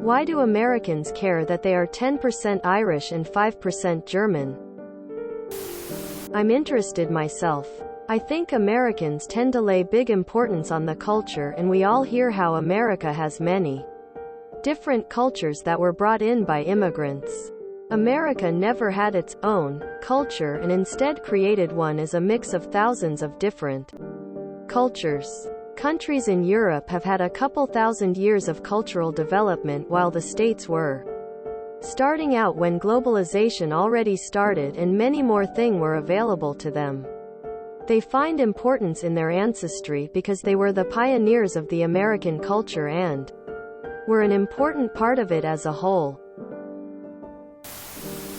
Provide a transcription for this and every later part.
Why do Americans care that they are 10% Irish and 5% German? I'm interested myself. I think Americans tend to lay big importance on the culture, and we all hear how America has many different cultures that were brought in by immigrants. America never had its own culture and instead created one as a mix of thousands of different cultures. Countries in Europe have had a couple thousand years of cultural development while the States were starting out when globalization already started and many more things were available to them. They find importance in their ancestry because they were the pioneers of the American culture and were an important part of it as a whole.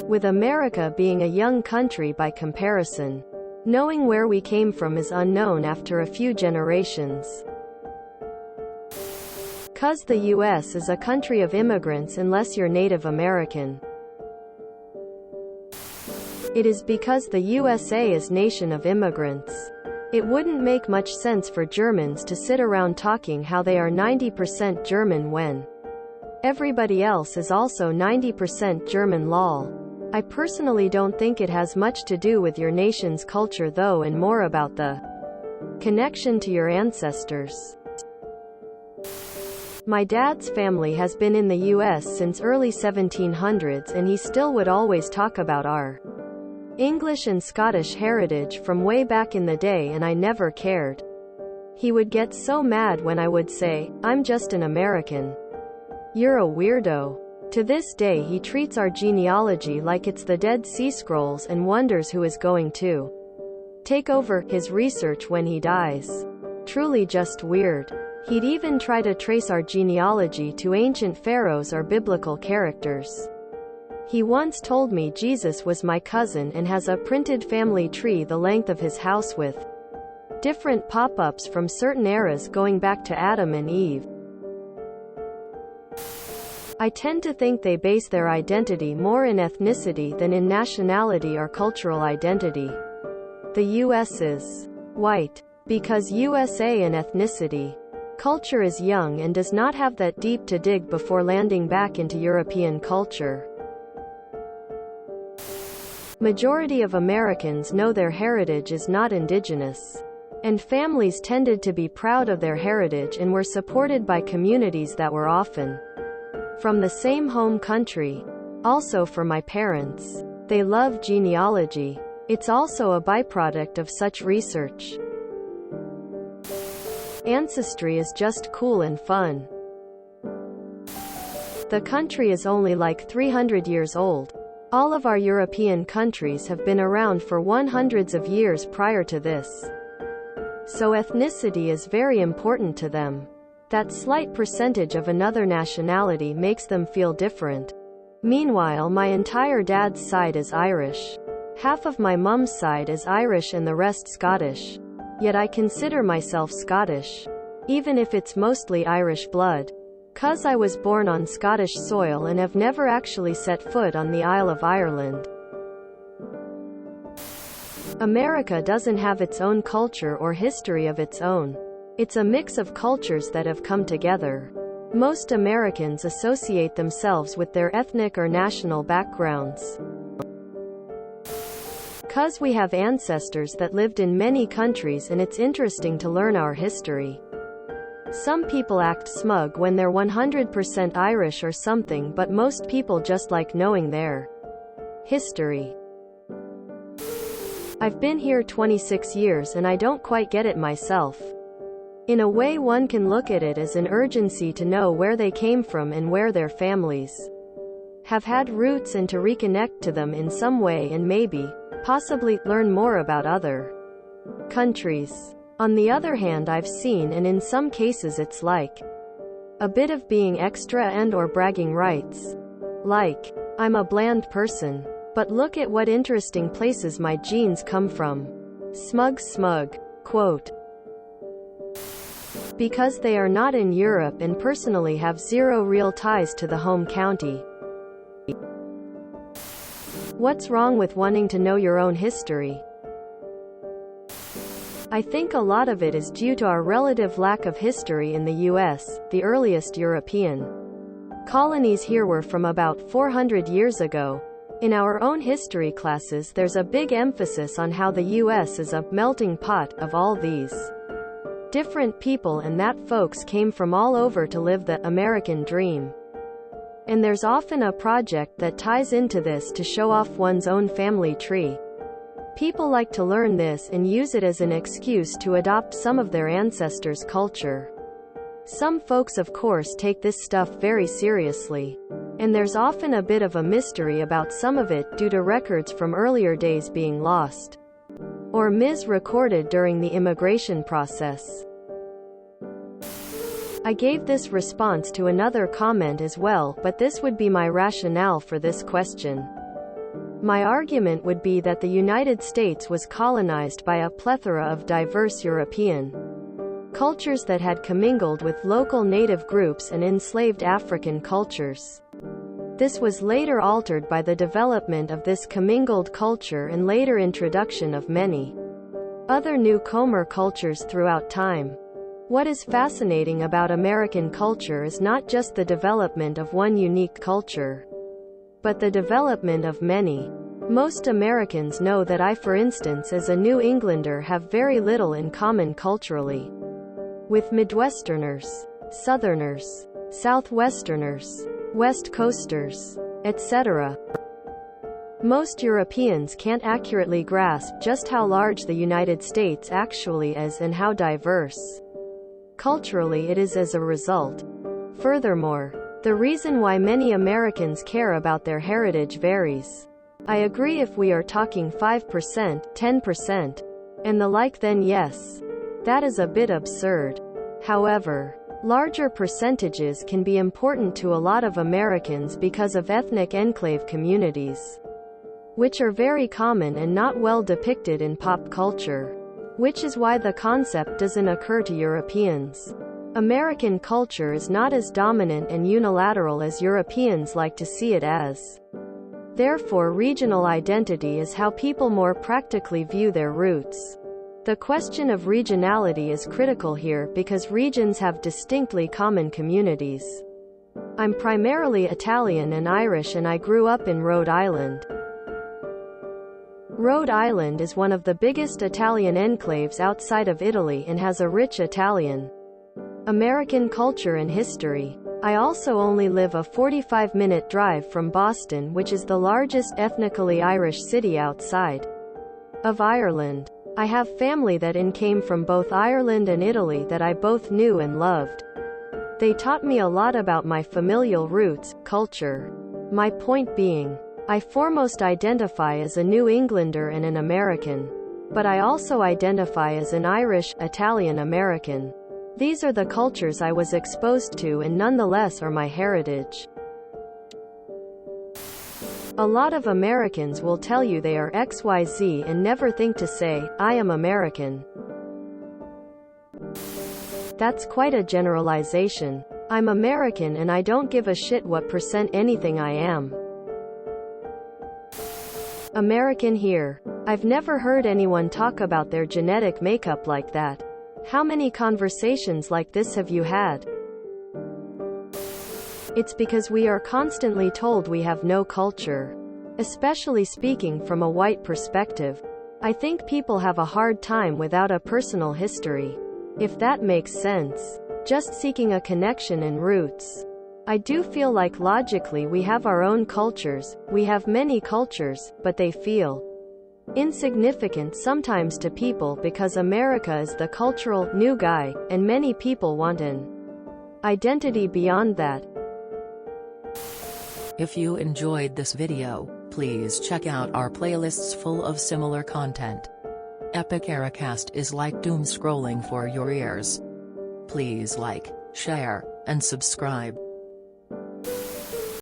With America being a young country by comparison, knowing where we came from is unknown after a few generations. 'Cause the US is a country of immigrants unless you're Native American. It is because the USA is nation of immigrants. It wouldn't make much sense for Germans to sit around talking how they are 90% German when everybody else is also 90% German lol. I personally don't think it has much to do with your nation's culture though, and more about the connection to your ancestors. My dad's family has been in the US since early 1700s, and he still would always talk about our English and Scottish heritage from way back in the day, and I never cared. He would get so mad when I would say, "I'm just an American. You're a weirdo." To this day he treats our genealogy like it's the Dead Sea Scrolls and wonders who is going to take over his research when he dies. Truly just weird. He'd even try to trace our genealogy to ancient pharaohs or biblical characters. He once told me Jesus was my cousin and has a printed family tree the length of his house with different pop-ups from certain eras going back to Adam and Eve. I tend to think they base their identity more in ethnicity than in nationality or cultural identity. The US is white because USA and ethnicity. Culture is young and does not have that deep to dig before landing back into European culture. Majority of Americans know their heritage is not indigenous, and families tended to be proud of their heritage and were supported by communities that were often from the same home country. Also for my parents, they love genealogy. It's also a byproduct of such research. Ancestry is just cool and fun. The country is only like 300 years old. All of our European countries have been around for hundreds of years prior to this. So ethnicity is very important to them. That slight percentage of another nationality makes them feel different. Meanwhile, my entire dad's side is Irish. Half of my mum's side is Irish and the rest Scottish. Yet I consider myself Scottish, even if it's mostly Irish blood. 'Cause I was born on Scottish soil and have never actually set foot on the Isle of Ireland. America doesn't have its own culture or history of its own. It's a mix of cultures that have come together. Most Americans associate themselves with their ethnic or national backgrounds. 'Cause we have ancestors that lived in many countries, and it's interesting to learn our history. Some people act smug when they're 100% Irish or something, but most people just like knowing their history. I've been here 26 years and I don't quite get it myself. In a way, one can look at it as an urgency to know where they came from and where their families have had roots, and to reconnect to them in some way and maybe, possibly, learn more about other countries. On the other hand, I've seen, and in some cases it's like a bit of being extra and/or bragging rights. Like, I'm a bland person, but look at what interesting places my genes come from. Smug. Quote. Because they are not in Europe and personally have zero real ties to the home county. What's wrong with wanting to know your own history? I think a lot of it is due to our relative lack of history in the US, the earliest European Colonies here were from about 400 years ago. In our own history classes, there's a big emphasis on how the US is a melting pot of all these different people, and that folks came from all over to live the American dream. And there's often a project that ties into this to show off one's own family tree. People like to learn this and use it as an excuse to adopt some of their ancestors' culture. Some folks, of course, take this stuff very seriously. And there's often a bit of a mystery about some of it due to records from earlier days being lost or misrecorded during the immigration process. I gave this response to another comment as well, but this would be my rationale for this question. My argument would be that the United States was colonized by a plethora of diverse European cultures that had commingled with local native groups and enslaved African cultures. This was later altered by the development of this commingled culture and later introduction of many other newcomer cultures throughout time. What is fascinating about American culture is not just the development of one unique culture, but the development of many. Most Americans know that I, for instance, as a New Englander, have very little in common culturally with Midwesterners, Southerners, Southwesterners, West Coasters, etc. Most Europeans can't accurately grasp just how large the United States actually is and how diverse culturally it is as a result. Furthermore, the reason why many Americans care about their heritage varies. I agree, if we are talking 5%, 10%, and the like, then yes, that is a bit absurd. However, larger percentages can be important to a lot of Americans because of ethnic enclave communities, which are very common and not well depicted in pop culture, which is why the concept doesn't occur to Europeans. American culture is not as dominant and unilateral as Europeans like to see it as. Therefore, regional identity is how people more practically view their roots. The question of regionality is critical here because regions have distinctly common communities. I'm primarily Italian and Irish, and I grew up in Rhode Island. Rhode Island is one of the biggest Italian enclaves outside of Italy and has a rich Italian American culture and history. I also only live a 45-minute drive from Boston, which is the largest ethnically Irish city outside of Ireland. I have family that came from both Ireland and Italy that I both knew and loved. They taught me a lot about my familial roots, culture. My point being, I foremost identify as a New Englander and an American. But I also identify as an Irish, Italian American. These are the cultures I was exposed to and nonetheless are my heritage. A lot of Americans will tell you they are XYZ and never think to say, I am American. That's quite a generalization. I'm American and I don't give a shit what % anything I am American here. I've never heard anyone talk about their genetic makeup like that. How many conversations like this have you had? It's because we are constantly told we have no culture. Especially speaking from a white perspective. I think people have a hard time without a personal history. If that makes sense. Just seeking a connection and roots. I do feel like logically we have our own cultures, we have many cultures, but they feel insignificant sometimes to people because America is the cultural new guy, and many people want an identity beyond that. If you enjoyed this video, please check out our playlists full of similar content. Epic Ericast is like doom scrolling for your ears. Please like, share, and subscribe.